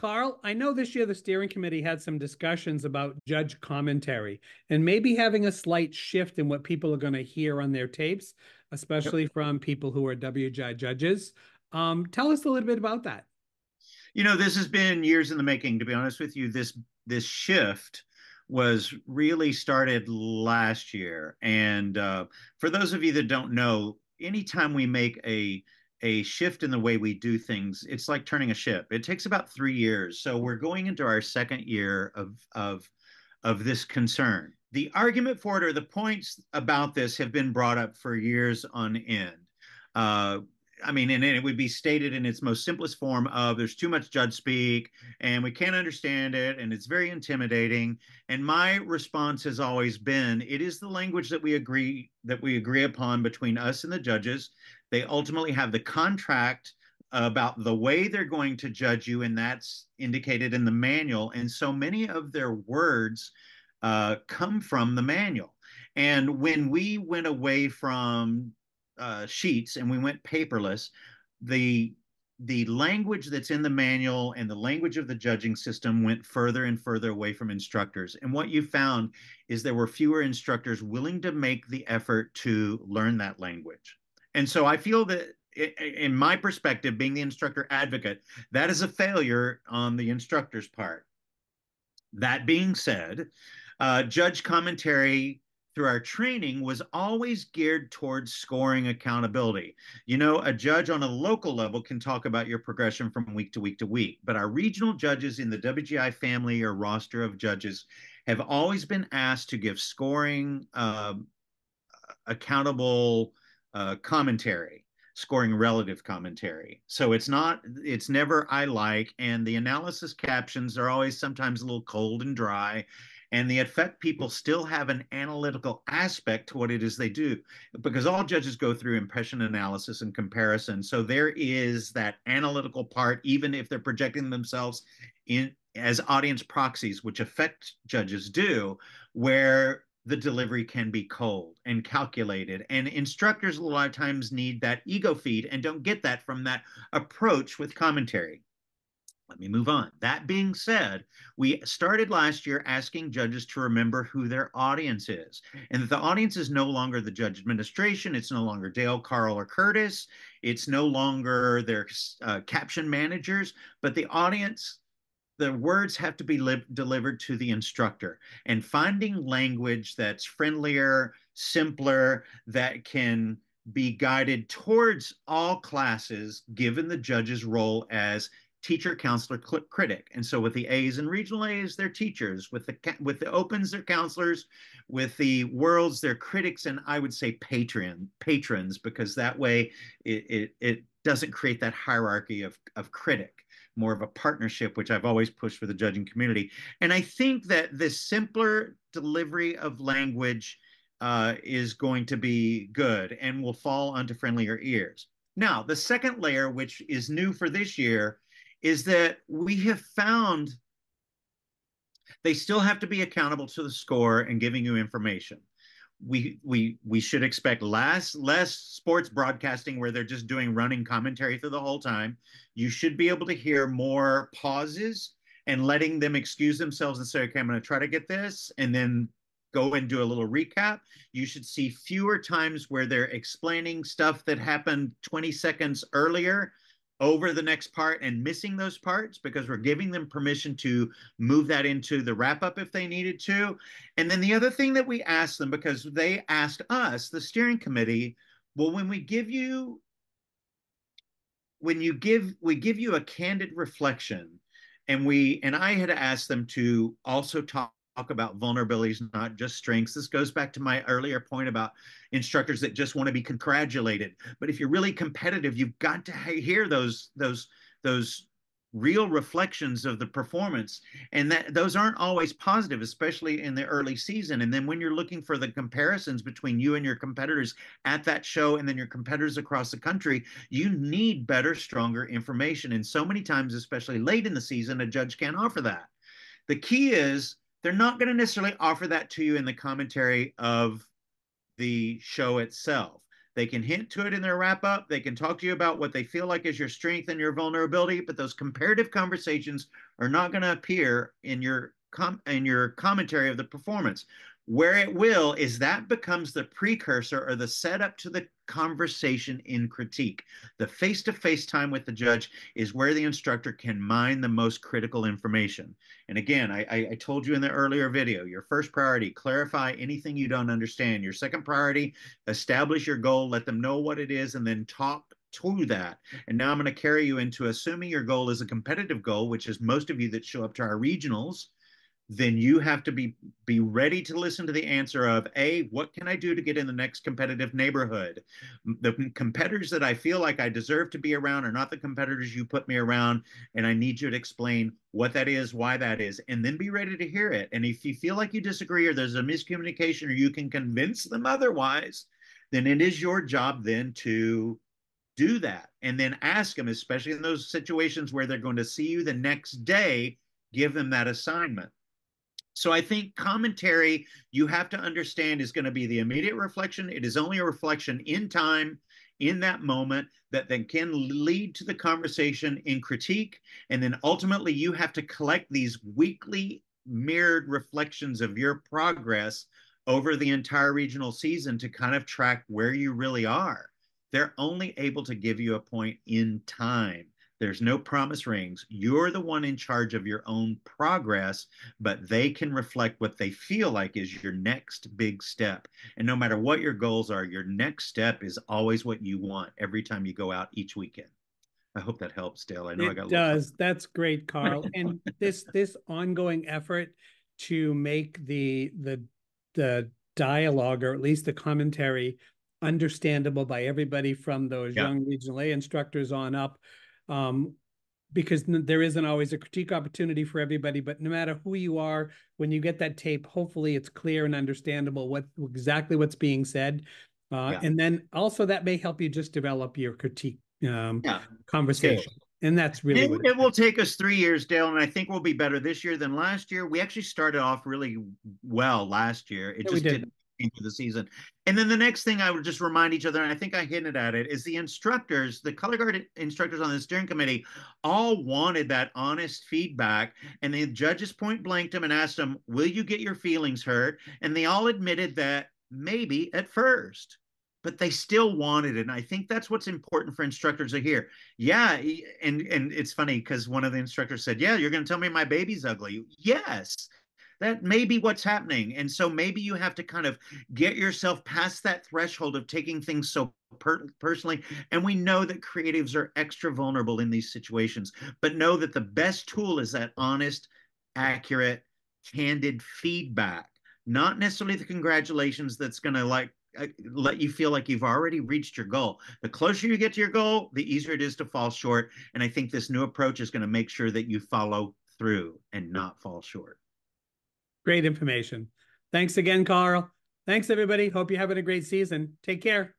Carl, I know this year the steering committee had some discussions about judge commentary and maybe having a slight shift in what people are going to hear on their tapes, Yep. especially from people who are WGI judges. Tell us a little bit about that. This has been years in the making, to be honest with you. This shift was really started last year. And for those of you that don't know, anytime we make a shift in the way we do things, it's like turning a ship. It takes about 3 years. So we're going into our second year of this concern. The argument for it, or the points about this, have been brought up for years on end. Uh, and it would be stated in its most simplest form of there's too much judge speak and we can't understand it and it's very intimidating. And my response has always been, it is the language that we agree upon between us and the judges. They ultimately have the contract about the way they're going to judge you, and that's indicated in the manual. And so many of their words come from the manual. And when we went away from sheets and we went paperless, the the language that's in the manual and the language of the judging system went further and further away from instructors. And what you found is there were fewer instructors willing to make the effort to learn that language. And so I feel that, in my perspective, being the instructor advocate, that is a failure on the instructor's part. That being said, judge commentary through our training was always geared towards scoring accountability. A judge on a local level can talk about your progression from week to week to week, but our regional judges in the WGI family or roster of judges have always been asked to give scoring accountable commentary, scoring relative commentary. So it's never I like, and the analysis captions are always sometimes a little cold and dry. And the effect people still have an analytical aspect to what it is they do, because all judges go through impression analysis and comparison. So there is that analytical part, even if they're projecting themselves in as audience proxies, which affect judges do, where the delivery can be cold and calculated. And instructors a lot of times need that ego feed and don't get that from that approach with commentary. Let me move on. That being said, we started last year asking judges to remember who their audience is, and that the audience is no longer the judge administration. It's no longer Dale, Karl, or Curtis. It's no longer their caption managers, but the audience. The words have to be delivered to the instructor, and finding language that's friendlier, simpler, that can be guided towards all classes, given the judge's role as teacher, counselor, critic. And so with the A's and regional A's, they're teachers. With the opens, they're counselors. With the worlds, they're critics, and I would say patrons, because that way it doesn't create that hierarchy of critic, more of a partnership, which I've always pushed for the judging community. And I think that this simpler delivery of language is going to be good and will fall onto friendlier ears. Now, the second layer, which is new for this year, is that we have found they still have to be accountable to the score and giving you information. We should expect less sports broadcasting where they're just doing running commentary through the whole time. You should be able to hear more pauses and letting them excuse themselves and say, okay, I'm going to try to get this, and then go and do a little recap. You should see fewer times where they're explaining stuff that happened 20 seconds earlier over the next part and missing those parts, because we're giving them permission to move that into the wrap up if they needed to. And then the other thing that we asked them, because they asked us, the steering committee, well, we give you a candid reflection, and I had asked them to also talk about vulnerabilities, not just strengths. This goes back to my earlier point about instructors that just want to be congratulated. But if you're really competitive, you've got to hear those real reflections of the performance, and that those aren't always positive, especially in the early season. And then when you're looking for the comparisons between you and your competitors at that show and then your competitors across the country, you need better, stronger information. And so many times, especially late in the season, a judge can't offer that. The key is they're not going to necessarily offer that to you in the commentary of the show itself. They can hint to it in their wrap up. They can talk to you about what they feel like is your strength and your vulnerability, but those comparative conversations are not going to appear in your commentary of the performance. Where it will is that becomes the precursor or the setup to the conversation in critique. The face-to-face time with the judge is where the instructor can mine the most critical information. And again, I told you in the earlier video, your first priority, clarify anything you don't understand. Your second priority, establish your goal, let them know what it is, and then talk to that. And now I'm going to carry you into assuming your goal is a competitive goal, which is most of you that show up to our regionals. Then you have to be ready to listen to the answer of A, what can I do to get in the next competitive neighborhood? The competitors that I feel like I deserve to be around are not the competitors you put me around, and I need you to explain what that is, why that is, and then be ready to hear it. And if you feel like you disagree or there's a miscommunication or you can convince them otherwise, then it is your job then to do that. And then ask them, especially in those situations where they're going to see you the next day, give them that assignment. So I think commentary, you have to understand, is going to be the immediate reflection. It is only a reflection in time, in that moment, that then can lead to the conversation in critique. And then ultimately, you have to collect these weekly mirrored reflections of your progress over the entire regional season to kind of track where you really are. They're only able to give you a point in time. There's no promise rings. You're the one in charge of your own progress, but they can reflect what they feel like is your next big step. And no matter what your goals are, your next step is always what you want every time you go out each weekend. I hope that helps, Dale. I know I got It a little fun. does. That's great, Karl. And this ongoing effort to make the dialogue, or at least the commentary, understandable by everybody from those Yeah, young regional A instructors on up, um, because there isn't always a critique opportunity for everybody. But no matter who you are, when you get that tape, hopefully it's clear and understandable what exactly what's being said. yeah, And then also that may help you just develop your critique yeah. Skills. conversation. And that's really It, what it it will is. take us 3 years, Dale, and I think we'll be better this year than last year. We actually started off really well last year. It Yeah, we just did. didn't into the season. And then the next thing I would just remind each other, and I think I hinted at it, is the instructors, the color guard instructors on the steering committee, all wanted that honest feedback. And the judges point blanked them and asked them, "Will you get your feelings hurt?" And they all admitted that maybe at first, but they still wanted it. And I think that's what's important for instructors to hear. Yeah, and it's funny because one of the instructors said, "Yeah, you're going to tell me my baby's ugly." Yes, that may be what's happening. And so maybe you have to kind of get yourself past that threshold of taking things so personally. And we know that creatives are extra vulnerable in these situations, but know that the best tool is that honest, accurate, candid feedback, not necessarily the congratulations that's going to let you feel like you've already reached your goal. The closer you get to your goal, the easier it is to fall short. And I think this new approach is going to make sure that you follow through and not fall short. Great information. Thanks again, Karl. Thanks, everybody. Hope you're having a great season. Take care.